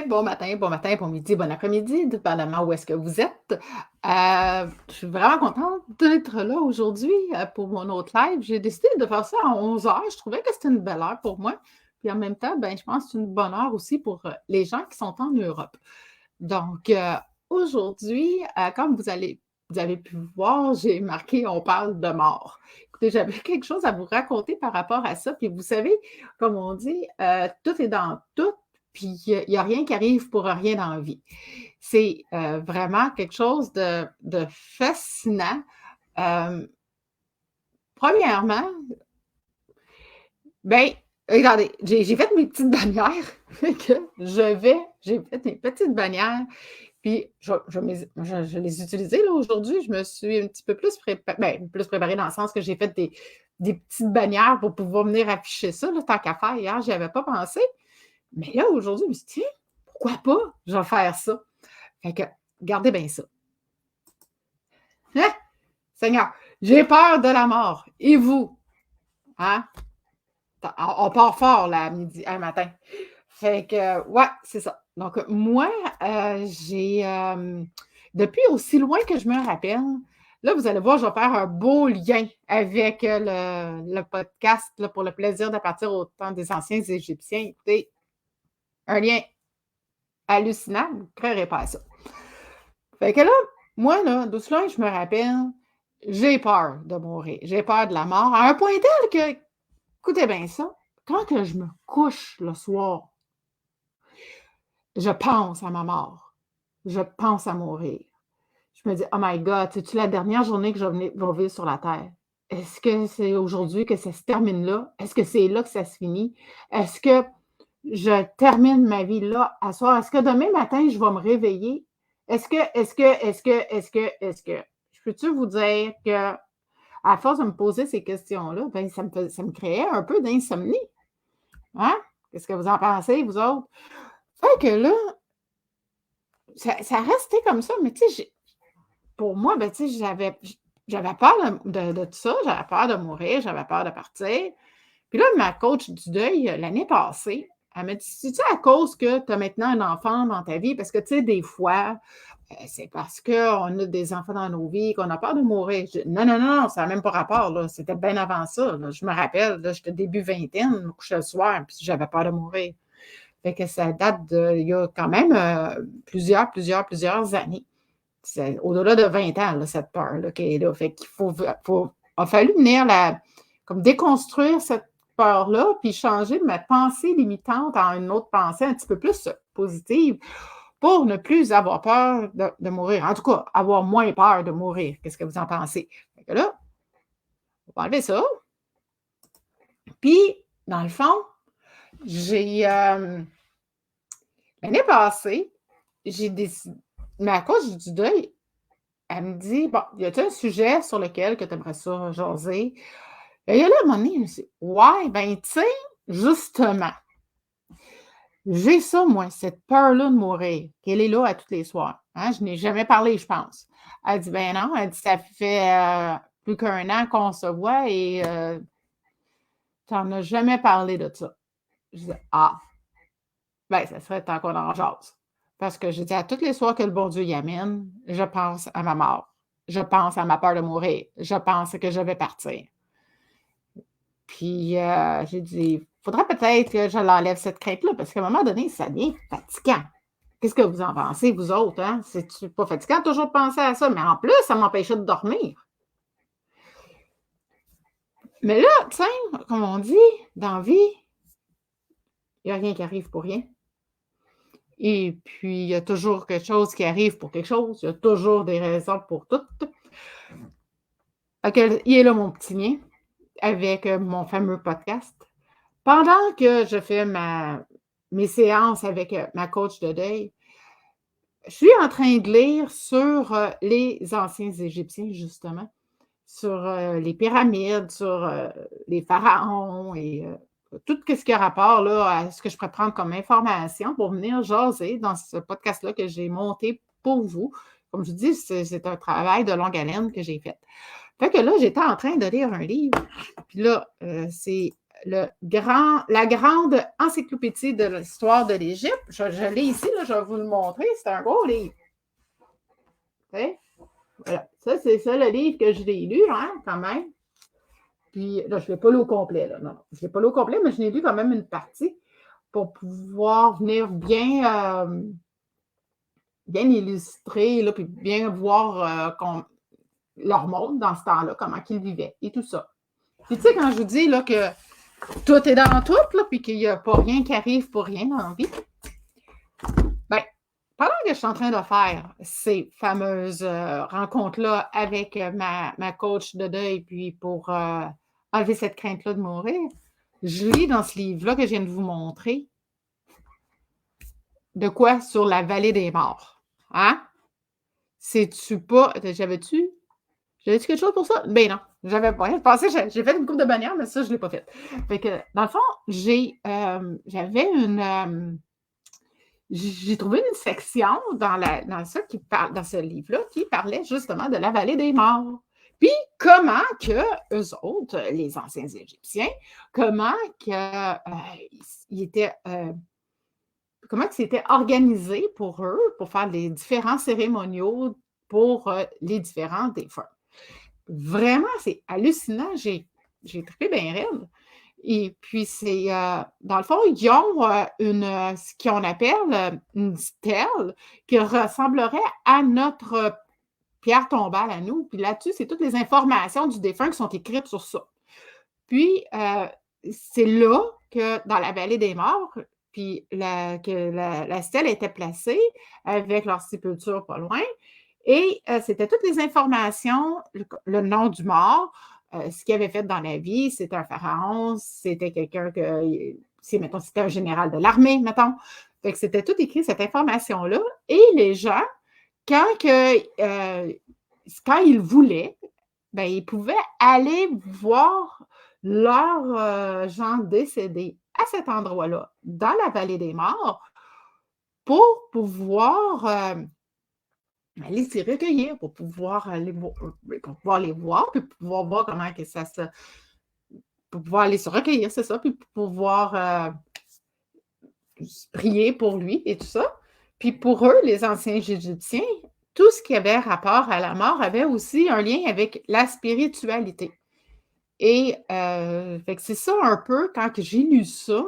Bon matin, bon midi, bon après-midi, dépendamment où est-ce que vous êtes. Je suis vraiment contente d'être là aujourd'hui, pour mon autre live. J'ai décidé de faire ça à 11 heures. Je trouvais que c'était une belle heure pour moi. Puis en même temps, ben, je pense que c'est une bonne heure aussi pour, les gens qui sont en Europe. Donc, aujourd'hui, comme vous avez pu voir, j'ai marqué «On parle de mort». Écoutez, j'avais quelque chose à vous raconter par rapport à ça. Puis vous savez, comme on dit, tout est dans tout, puis il y a rien qui arrive pour rien dans la vie. C'est, vraiment quelque chose de fascinant. Hem, Premièrement, ben, regardez, j'ai fait mes petites bannières, fait que j'ai fait mes petites bannières. Puis je les utilisais là aujourd'hui. Je me suis un petit peu plus préparée dans le sens que j'ai fait des petites bannières pour pouvoir venir afficher ça, là, tant qu'à faire. Hier, j'y avais pas pensé. Mais là, aujourd'hui, je me suis dit: «Tiens, pourquoi pas? Je vais faire ça». Fait que regardez bien ça. Hein? Seigneur, j'ai peur de la mort. Et vous? Hein? On part fort là, à midi, un matin. Fait que, ouais, c'est ça. Donc, moi, j'ai, depuis aussi loin que je me rappelle, là, vous allez voir, je vais faire un beau lien avec le podcast là, pour le plaisir de partir au temps des anciens Égyptiens. Écoutez, un lien hallucinant, vous ne croirez pas à ça. Fait que là, moi, là, d'où cela, je me rappelle, j'ai peur de mourir. J'ai peur de la mort, à un point tel que, écoutez bien ça, quand que je me couche le soir, je pense à ma mort. Je pense à mourir. Je me dis: «Oh my God, c'est-tu la dernière journée que je vais vivre sur la terre? Est-ce que c'est aujourd'hui que ça se termine là? Est-ce que c'est là que ça se finit? Est-ce que je termine ma vie là, à soir? Est-ce que demain matin, je vais me réveiller? Est-ce que?» Je peux-tu vous dire que à force de me poser ces questions-là, ben, ça me créait un peu d'insomnie, hein? Qu'est-ce que vous en pensez, vous autres? Fait que là, ça restait comme ça, mais tu sais, pour moi, ben, tu sais, j'avais peur de tout ça, j'avais peur de mourir, j'avais peur de partir. Puis là, ma coach du deuil, l'année passée, elle m'a dit: «C'est-tu à cause que tu as maintenant un enfant dans ta vie? Parce que, tu sais, des fois, c'est parce qu'on a des enfants dans nos vies qu'on a peur de mourir». Je dis: «Non, non, non, non, ça n'a même pas rapport, là. C'était bien avant ça, là. Je me rappelle, là, j'étais début vingtaine, je me couchais le soir, puis j'avais peur de mourir». Fait que ça date il y a quand même, plusieurs années. C'est au-delà de 20 ans, là, cette peur-là qui est là. Fait qu'il a fallu venir comme déconstruire cette peur-là, puis changer ma pensée limitante en une autre pensée un petit peu plus positive pour ne plus avoir peur de mourir. En tout cas, avoir moins peur de mourir. Qu'est-ce que vous en pensez? Fait que là, on va enlever ça. Puis, dans le fond, j'ai, l'année passée, j'ai décidé, ma coach du deuil, elle me dit: «Bon, y a-t-il un sujet sur lequel que tu aimerais ça jaser?» Et là, à un moment donné, je me suis dit: «Ouais, ben, tu sais, justement, j'ai ça, moi, cette peur-là de mourir, qu'elle est là à tous les soirs, hein, je n'ai jamais parlé, je pense». Elle dit: «Ben non», elle dit: «Ça fait, plus qu'1 an qu'on se voit et tu n'en as jamais parlé de ça». Je dis: «Ah, ben, ça serait temps qu'on en jase». Parce que j'ai dit: «À tous les soirs que le bon Dieu y amène, je pense à ma mort. Je pense à ma peur de mourir. Je pense que je vais partir». Puis, j'ai dit: «Faudrait peut-être que je l'enlève cette crainte-là, parce qu'à un moment donné, ça devient fatigant». Qu'est-ce que vous en pensez, vous autres, hein? C'est-tu pas fatigant toujours de penser à ça? Mais en plus, ça m'empêchait de dormir. Mais là, tu sais, comme on dit, dans la vie, il y a rien qui arrive pour rien. Et puis, il y a toujours quelque chose qui arrive pour quelque chose. Il y a toujours des raisons pour tout. Fait que il est là mon petit lien avec, mon fameux podcast. Pendant que je fais mes séances avec, ma coach de deuil, je suis en train de lire sur, les anciens Égyptiens, justement, sur, les pyramides, sur, les pharaons et tout ce qui a rapport là, à ce que je pourrais prendre comme information pour venir jaser dans ce podcast-là que j'ai monté pour vous. Comme je vous dis, c'est un travail de longue haleine que j'ai fait. Fait que là, j'étais en train de lire un livre, puis là, c'est la grande encyclopédie de l'histoire de l'Égypte. Je l'ai ici, là, je vais vous le montrer. C'est un gros livre. Okay? Voilà. Ça, c'est ça le livre que je l'ai lu, hein, quand même. Puis là, je ne l'ai pas lu au complet. Là. Non, je ne l'ai pas lu au complet, mais je l'ai lu quand même une partie pour pouvoir venir bien illustrer, là, puis bien voir leur monde dans ce temps-là, comment ils vivaient et tout ça. Puis tu sais, quand je vous dis là, que tout est dans tout, là, puis qu'il n'y a pas rien qui arrive pour rien dans la vie, bien, pendant que je suis en train de faire ces fameuses rencontres-là avec ma coach de deuil, puis pour enlever cette crainte-là de mourir, je lis dans ce livre-là que je viens de vous montrer de quoi sur la vallée des morts. Hein? Sais-tu pas? J'avais-tu quelque chose pour ça? Ben non, j'avais pas. Je pensais que j'ai fait une coupe de bannière, mais ça, je ne l'ai pas fait. Fait que, dans le fond, j'avais j'ai trouvé une section dans ce livre-là qui parlait justement de la vallée des morts. Puis comment que eux autres, les anciens Égyptiens, comment que comment que c'était organisé pour eux pour faire les différents cérémoniaux pour les différents défunts. Vraiment, c'est hallucinant. J'ai trippé bien raide. Et puis, dans le fond, ils ont ce qu'on appelle une stèle qui ressemblerait à notre pierre tombale à nous. Puis là-dessus, c'est toutes les informations du défunt qui sont écrites sur ça. Puis, c'est là que dans la vallée des morts, puis que la stèle était placée avec leur sépulture pas loin. Et c'était toutes les informations, le nom du mort, ce qu'il avait fait dans la vie, c'était un pharaon, c'était quelqu'un mettons, c'était un général de l'armée, mettons. Fait que c'était tout écrit, cette information-là. Et les gens, quand ils voulaient, ben, ils pouvaient aller voir leurs gens décédés à cet endroit-là, dans la vallée des morts, pour pouvoir aller s'y recueillir, pour pouvoir les voir, puis pouvoir voir comment que ça se... pour pouvoir aller se recueillir, c'est ça, puis pour pouvoir prier pour lui et tout ça. Puis pour eux, les anciens Égyptiens, tout ce qui avait rapport à la mort avait aussi un lien avec la spiritualité. Et fait que c'est ça un peu, quand j'ai lu ça,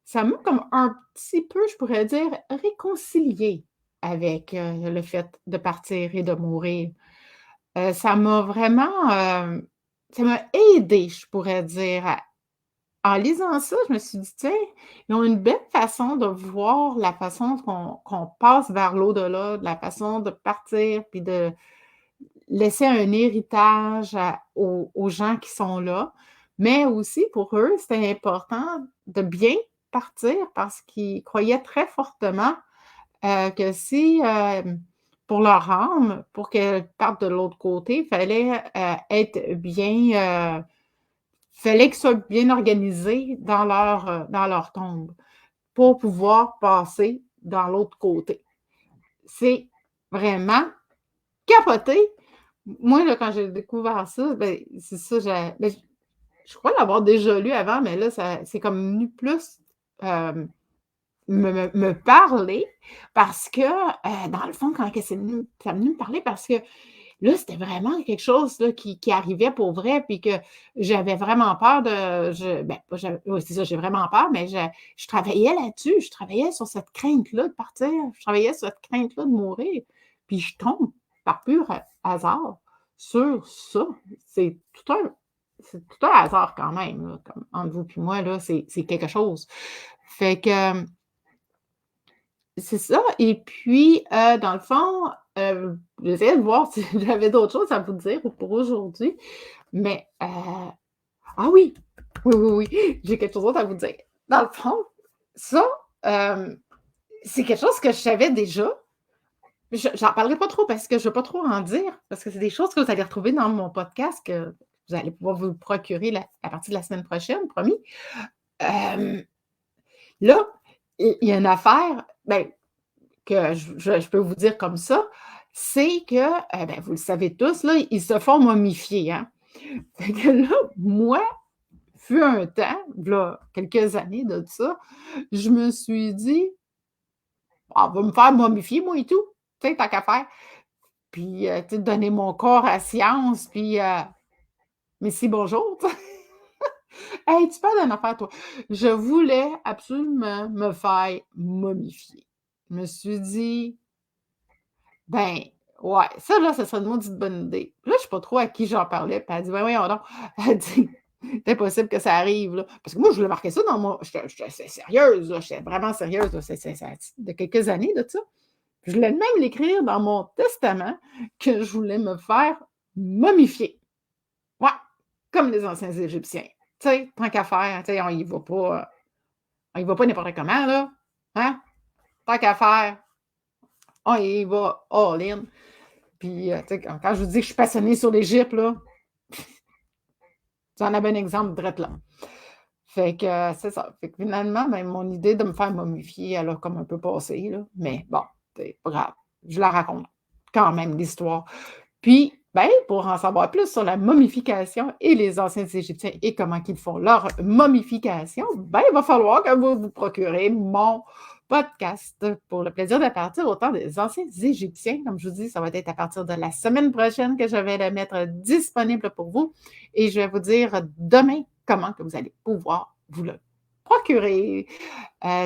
ça m'a comme un petit peu, je pourrais dire, réconcilié avec le fait de partir et de mourir. Ça m'a vraiment, ça m'a aidé, je pourrais dire. En lisant ça, je me suis dit, tiens, ils ont une belle façon de voir la façon qu'on passe vers l'au-delà, de la façon de partir, puis de laisser un héritage aux gens qui sont là. Mais aussi, pour eux, c'était important de bien partir parce qu'ils croyaient très fortement que si, pour leur âme, pour qu'elle parte de l'autre côté, il fallait être bien, fallait qu'ils soient bien organisés dans leur tombe pour pouvoir passer dans l'autre côté. C'est vraiment capoté. Moi, là, quand j'ai découvert ça, ben, c'est ça, je crois l'avoir déjà lu avant, mais là, c'est comme venu plus me parler parce que, dans le fond, quand ça est venu me parler parce que là, c'était vraiment quelque chose là, qui arrivait pour vrai, puis que j'avais vraiment peur oui, c'est ça, j'ai vraiment peur, mais je travaillais là-dessus, je travaillais sur cette crainte-là de partir, je travaillais sur cette crainte-là de mourir, puis je tombe par pur hasard sur ça. C'est tout un hasard quand même, là, comme entre vous et moi, là, c'est quelque chose. Fait que c'est ça. Et puis, dans le fond, j'essayais de voir si j'avais d'autres choses à vous dire pour aujourd'hui. Mais, ah oui! Oui, oui, oui, j'ai quelque chose d'autre à vous dire. Dans le fond, ça, c'est quelque chose que je savais déjà. J'en parlerai pas trop parce que je ne veux pas trop en dire, parce que c'est des choses que vous allez retrouver dans mon podcast que vous allez pouvoir vous procurer à partir de la semaine prochaine, promis. Là, il y a une affaire, ben, que je peux vous dire comme ça, c'est que, ben, vous le savez tous, là, ils se font momifier, hein. Fait que là, moi, fut un temps, v'là quelques années de ça, je me suis dit: «Ah, va me faire momifier moi et tout, tu sais, tant qu'à faire». Puis, tu sais, donner mon corps à science, puis, merci, bonjour, tu sais. Hey, tu parles d'une affaire, toi. Je voulais absolument me faire momifier. Je me suis dit: «Ben, ouais, ça là, ça serait une maudite bonne idée». Puis là, je sais pas trop à qui j'en parlais, puis elle dit: «Ben voyons donc». Elle dit: «C'est impossible que ça arrive, là». Parce que moi, je voulais marquer ça dans mon j'étais assez sérieuse, là, j'étais vraiment sérieuse, là, c'est ça de quelques années de ça. Je voulais même l'écrire dans mon testament que je voulais me faire momifier. Ouais, comme les anciens Égyptiens. Tu sais, tant qu'à faire, tu sais, on y va pas n'importe comment, là, hein? Tant qu'à faire, on y va all in. Puis, tu sais, quand je vous dis que je suis passionnée sur l'Égypte, là, tu en as un exemple drette là. Fait que, c'est ça. Fait que finalement, ben, mon idée de me faire momifier, elle a comme un peu passé, là, mais bon, c'est pas grave. Je la raconte quand même, l'histoire. Puis, ben, pour en savoir plus sur la momification et les anciens Égyptiens et comment ils font leur momification, ben, il va falloir que vous vous procurez mon podcast pour le plaisir de partir au temps des anciens Égyptiens. Comme je vous dis, ça va être à partir de la semaine prochaine que je vais le mettre disponible pour vous et je vais vous dire demain comment que vous allez pouvoir vous le procurer.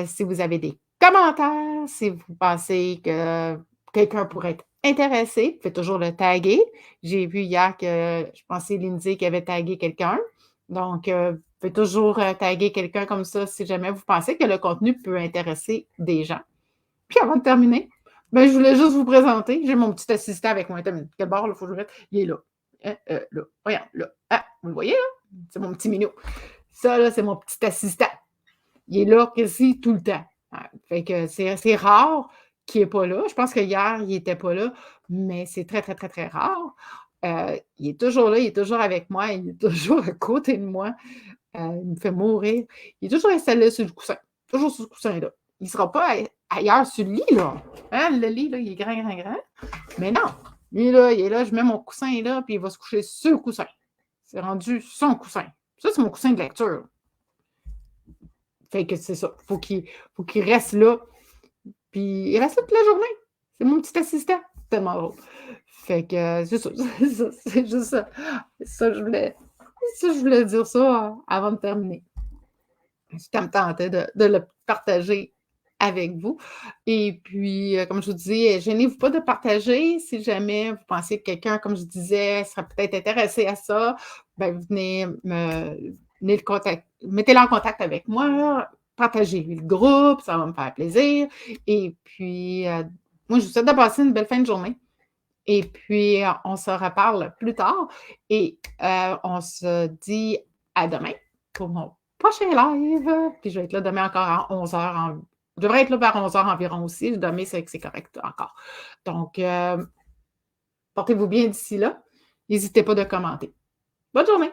Si vous avez des commentaires, si vous pensez que quelqu'un pourrait être intéressé, vous pouvez toujours le taguer. J'ai vu hier que je pensais Lindsay qui avait tagué quelqu'un. Donc, vous pouvez toujours taguer quelqu'un comme ça si jamais vous pensez que le contenu peut intéresser des gens. Puis avant de terminer, ben, je voulais juste vous présenter. J'ai mon petit assistant avec moi. Attends, quel bord, il faut que je le mette? Il est là. Là. Regarde, là. Ah, vous le voyez, là? C'est mon petit minou. Ça, là, c'est mon petit assistant. Il est là quasi tout le temps. Fait que c'est rare qu'il n'est pas là. Je pense qu'hier, il n'était pas là, mais c'est très, très, très, très rare. Il est toujours là, il est toujours avec moi, il est toujours à côté de moi. Il me fait mourir. Il est toujours installé sur le coussin, toujours sur ce coussin-là. Il ne sera pas ailleurs sur le lit, là. Hein, le lit, là, il est grand, grand, grand. Mais non, lui, là, il est là, je mets mon coussin là, puis il va se coucher sur le coussin. C'est rendu son coussin. Ça, c'est mon coussin de lecture. Fait que c'est ça. Faut qu'il reste là. Puis il reste là toute la journée. C'est mon petit assistant. C'est tellement drôle. Fait que c'est ça. C'est juste ça. Je voulais dire ça avant de terminer. Ça me tentait de le partager avec vous. Et puis, comme je vous dis, gênez-vous pas de partager. Si jamais vous pensez que quelqu'un, comme je disais, serait peut-être intéressé à ça, ben, mettez-le en contact avec moi, partagez-lui le groupe, ça va me faire plaisir. Et puis, moi, je vous souhaite de passer une belle fin de journée. Et puis, on se reparle plus tard et on se dit à demain pour mon prochain live. Puis je vais être là demain encore à 11h. Je devrais être là vers 11h environ aussi. Demain, c'est correct encore. Donc, portez-vous bien d'ici là. N'hésitez pas de commenter. Bonne journée!